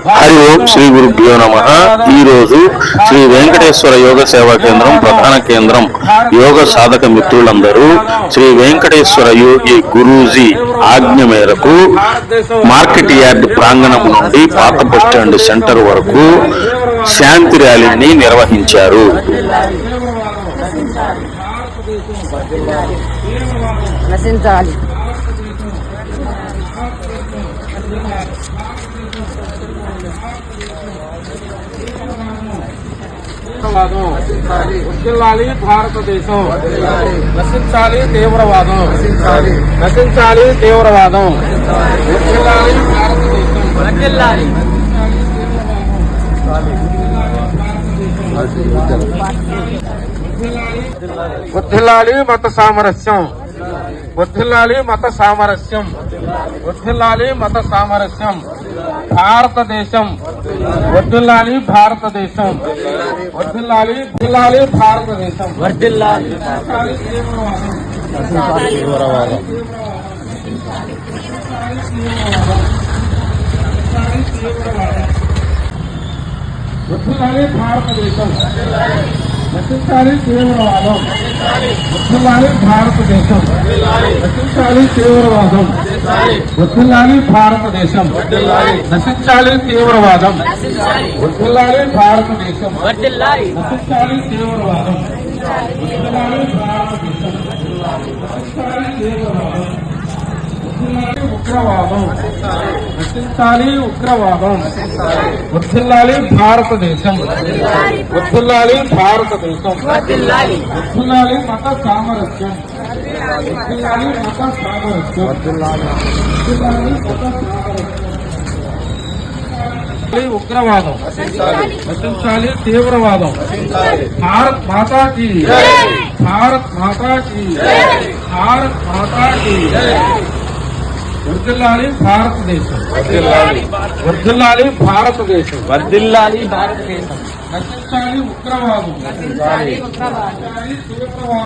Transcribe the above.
హరి ఓం శ్రీ గురుభ్యో నమః. ఈ రోజు శ్రీ వెంకటేశ్వర యోగ సేవా కేంద్రం ప్రధాన కేంద్రం యోగ సాధక మిత్రులందరూ శ్రీ వెంకటేశ్వర యోగి గురూజీ ఆజ్ఞ మేరకు మార్కెట్ యార్డ్ ప్రాంగణం నుండి పాత బస్టాండ్ సెంటర్ వరకు శాంతి ర్యాలీని నిర్వహించారు. నశించాలి భారతదేశం, నశించాలి తీవ్రవాదం, నశించాలి తీవ్రవాదం, నశించాలి భారతదేశం, వర్ధిల్లాలి మత సామరస్యం, వర్ధిల్లాలి మత సామరస్యం, వర్ధిల్లాలి మత సామరస్యం, భారతదేశం వర్ధిల్లాలి, భారతదేశం వర్ధిల్లాలి, వర్ధిల్లాలి భారతదేశం వర్ధిల్లాలి, తీవ్రవాదం, వర్ధిల్లాలి భారతదేశం, నశించాలి తీవ్రవాదం, వర్ధిల్లాలి భారతదేశం, నశించాలి తీవ్రవాదం, వర్ధిల్లాలి భారతదేశం, నశించాలి తీవ్రవాదం, వర్ధిల్లాలి భారతదేశం, నశించాలి తీవ్రవాదం, వర్ధిల్లాలి భారతదేశం, నశించాలి తీవ్రవాదం, ఉగ్రవాదం, నశించాలి ఉగ్రవాదం, వర్ధిల్లాలి భారతదేశం, వర్ధిల్లాలి భారతదేశం, వర్ధిల్లాలి మత సామరస్యం, వర్ధిల్లాలి మత సామరస్యం, వర్ధిల్లాలి మత సామరస్యం, ఉగ్రవాదం, నశించాలి తీవ్రవాదం, భారత్ మాతా కీ, భారత్ మాతా కీ, భారత్ మాతా కీ, వర్ధిల్లాలి భారతదేశం, వర్ధిల్లాలి భారతదేశం, వర్ధిల్లాలి భారతదేశం, నశించాలి ఉగ్రవాదం, నశించాలి తీవ్రవాదం.